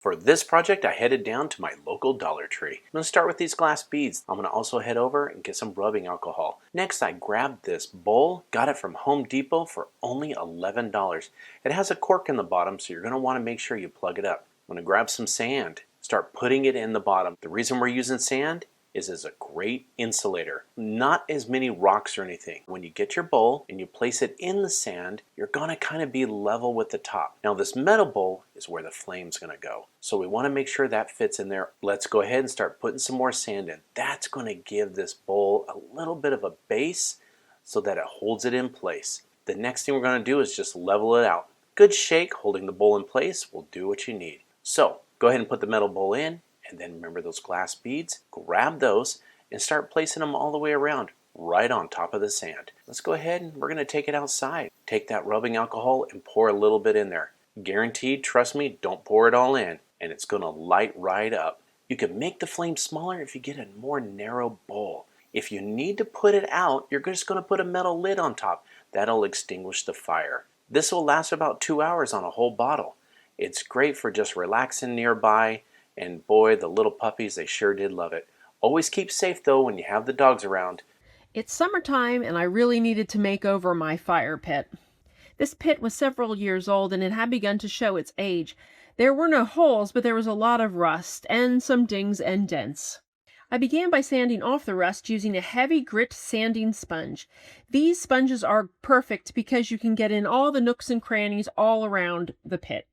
For this project, I headed down to my local Dollar Tree. I'm going to start with these glass beads. I'm going to also head over and get some rubbing alcohol. Next, I grabbed this bowl, got it from Home Depot for only $11. It has a cork in the bottom, so you're going to want to make sure you plug it up. I'm going to grab some sand, start putting it in the bottom. The reason we're using sand is as a great insulator. Not as many rocks or anything. When you get your bowl and you place it in the sand, you're gonna kind of be level with the top. Now this metal bowl is where the flame's gonna go. So we wanna make sure that fits in there. Let's go ahead and start putting some more sand in. That's gonna give this bowl a little bit of a base so that it holds it in place. The next thing we're gonna do is just level it out. Good shake holding the bowl in place will do what you need. So go ahead and put the metal bowl in. And then remember those glass beads? Grab those and start placing them all the way around, right on top of the sand. Let's go ahead and we're going to take it outside. Take that rubbing alcohol and pour a little bit in there. Guaranteed, trust me, don't pour it all in, and it's going to light right up. You can make the flame smaller if you get a more narrow bowl. If you need to put it out, you're just going to put a metal lid on top. That'll extinguish the fire. This will last about 2 hours on a whole bottle. It's great for just relaxing nearby. And boy, the little puppies, they sure did love it. Always keep safe though when you have the dogs around. It's summertime and I really needed to make over my fire pit. This pit was several years old and it had begun to show its age. There were no holes, but there was a lot of rust and some dings and dents. I began by sanding off the rust using a heavy grit sanding sponge. These sponges are perfect because you can get in all the nooks and crannies all around the pit.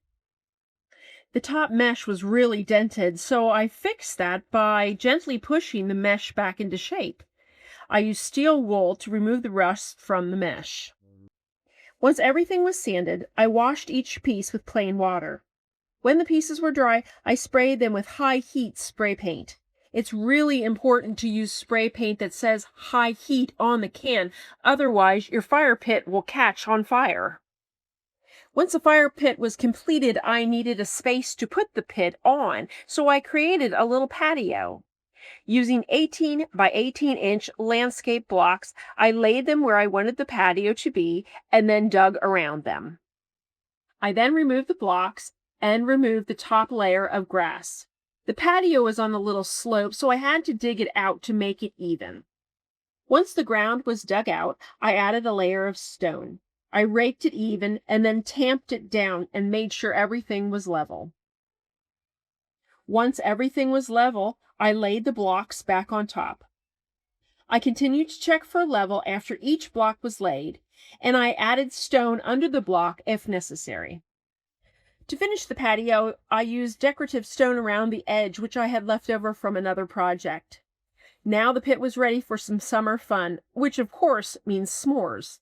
The top mesh was really dented, so I fixed that by gently pushing the mesh back into shape. I used steel wool to remove the rust from the mesh. Once everything was sanded, I washed each piece with plain water. When the pieces were dry, I sprayed them with high heat spray paint. It's really important to use spray paint that says high heat on the can, otherwise your fire pit will catch on fire. Once the fire pit was completed, I needed a space to put the pit on, so I created a little patio. Using 18 by 18 inch landscape blocks, I laid them where I wanted the patio to be and then dug around them. I then removed the blocks and removed the top layer of grass. The patio was on a little slope, so I had to dig it out to make it even. Once the ground was dug out, I added a layer of stone. I raked it even and then tamped it down and made sure everything was level. Once everything was level, I laid the blocks back on top. I continued to check for level after each block was laid, and I added stone under the block if necessary. To finish the patio, I used decorative stone around the edge, which I had left over from another project. Now the pit was ready for some summer fun, which of course means s'mores.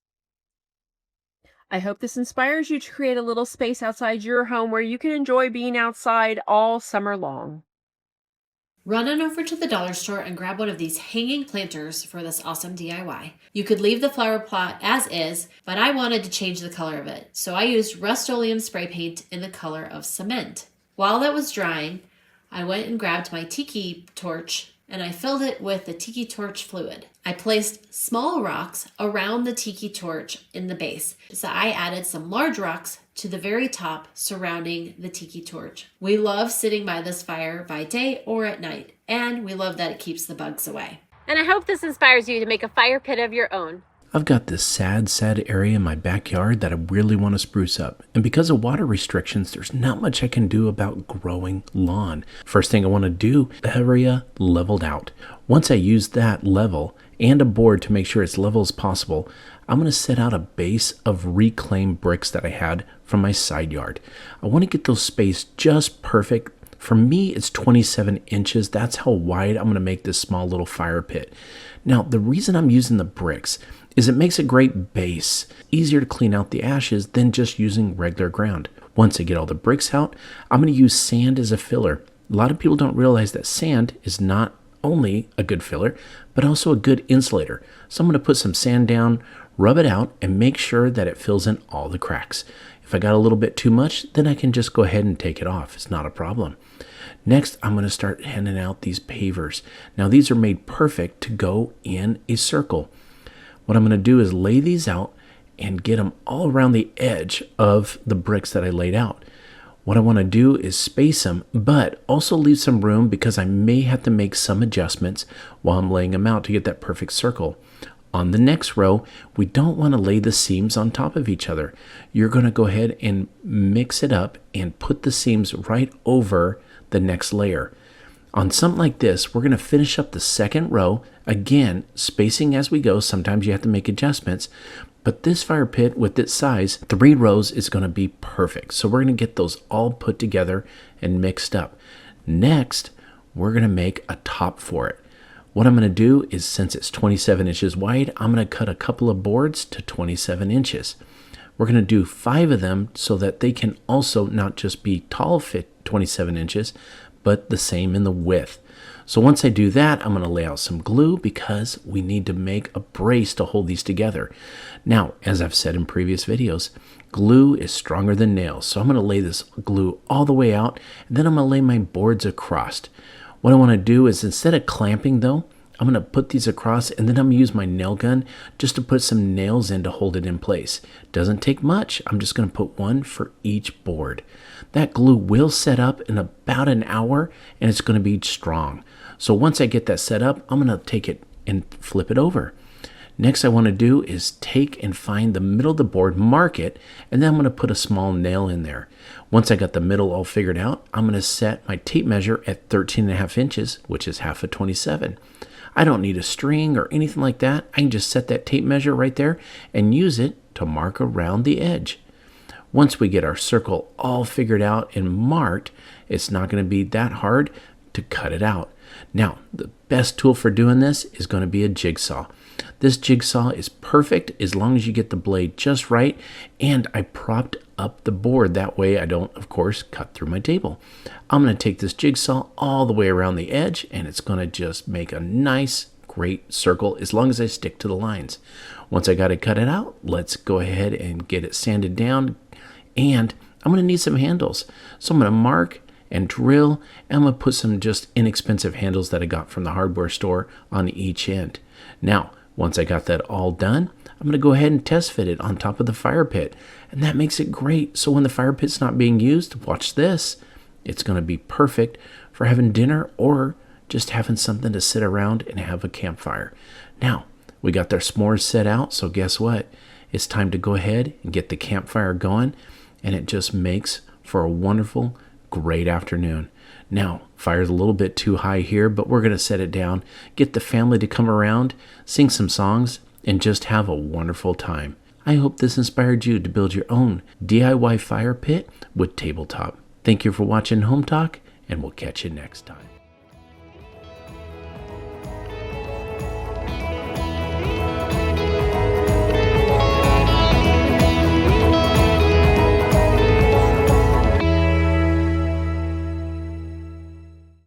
I hope this inspires you to create a little space outside your home where you can enjoy being outside all summer long. Run on over to the dollar store and grab one of these hanging planters for this awesome DIY. You could leave the flower pot as is, but I wanted to change the color of it, so I used Rust-Oleum spray paint in the color of cement. While that was drying, I went and grabbed my tiki torch and I filled it with the tiki torch fluid. I placed small rocks around the tiki torch in the base, so I added some large rocks to the very top surrounding the tiki torch. We love sitting by this fire by day or at night, and we love that it keeps the bugs away. And I hope this inspires you to make a fire pit of your own. I've got this sad area in my backyard that I really want to spruce up. And because of water restrictions, there's not much I can do about growing lawn. First thing I want to do, the area leveled out. Once I use that level and a board to make sure it's level as possible, I'm going to set out a base of reclaimed bricks that I had from my side yard. I want to get those spaced just perfect. For me, it's 27 inches. That's how wide I'm going to make this small little fire pit. Now, the reason I'm using the bricks is it makes a great base. Easier to clean out the ashes than just using regular ground. Once I get all the bricks out, I'm going to use sand as a filler. A lot of people don't realize that sand is not only a good filler, but also a good insulator. So I'm going to put some sand down, rub it out, and make sure that it fills in all the cracks. If I got a little bit too much, then I can just go ahead and take it off. It's not a problem. Next, I'm going to start handing out these pavers. Now, these are made perfect to go in a circle. What I'm going to do is lay these out and get them all around the edge of the bricks that I laid out. What I want to do is space them, but also leave some room because I may have to make some adjustments while I'm laying them out to get that perfect circle. On the next row, we don't want to lay the seams on top of each other. You're going to go ahead and mix it up and put the seams right over the next layer. On something like this, we're going to finish up the second row. Again, spacing as we go. Sometimes you have to make adjustments. But this fire pit with its size, 3 rows is going to be perfect. So we're going to get those all put together and mixed up. Next, we're going to make a top for it. What I'm going to do is, since it's 27 inches wide, I'm going to cut a couple of boards to 27 inches. We're going to do 5 of them so that they can also not just be tall fit 27 inches, but the same in the width. So once I do that, I'm going to lay out some glue because we need to make a brace to hold these together. Now, as I've said in previous videos, glue is stronger than nails. So I'm going to lay this glue all the way out, and then I'm going to lay my boards across. What I want to do is, instead of clamping though, I'm going to put these across, and then I'm going to use my nail gun just to put some nails in to hold it in place. Doesn't take much. I'm just going to put 1 for each board. That glue will set up in about an hour, and it's going to be strong. So once I get that set up, I'm going to take it and flip it over. Next I want to do is take and find the middle of the board, mark it, and then I'm going to put a small nail in there. Once I got the middle all figured out, I'm going to set my tape measure at 13.5 inches, which is half of 27. I don't need a string or anything like that. I can just set that tape measure right there and use it to mark around the edge. Once we get our circle all figured out and marked, it's not going to be that hard to cut it out. Now, the best tool for doing this is going to be a jigsaw. This jigsaw is perfect as long as you get the blade just right, and I propped up the board. That way I don't, of course, cut through my table. I'm going to take this jigsaw all the way around the edge, and it's going to just make a nice, great circle as long as I stick to the lines. Once I got it cut it out, let's go ahead and get it sanded down, and I'm going to need some handles. So I'm going to mark and drill, and I'm going to put some just inexpensive handles that I got from the hardware store on each end. Now, once I got that all done, I'm going to go ahead and test fit it on top of the fire pit, and that makes it great. So when the fire pit's not being used, watch this. It's going to be perfect for having dinner or just having something to sit around and have a campfire. Now, we got their s'mores set out, so guess what? It's time to go ahead and get the campfire going, and it just makes for a wonderful, great afternoon. Now, fire's a little bit too high here, but we're going to set it down, get the family to come around, sing some songs, and just have a wonderful time. I hope this inspired you to build your own DIY fire pit with tabletop. Thank you for watching Home Talk, and we'll catch you next time.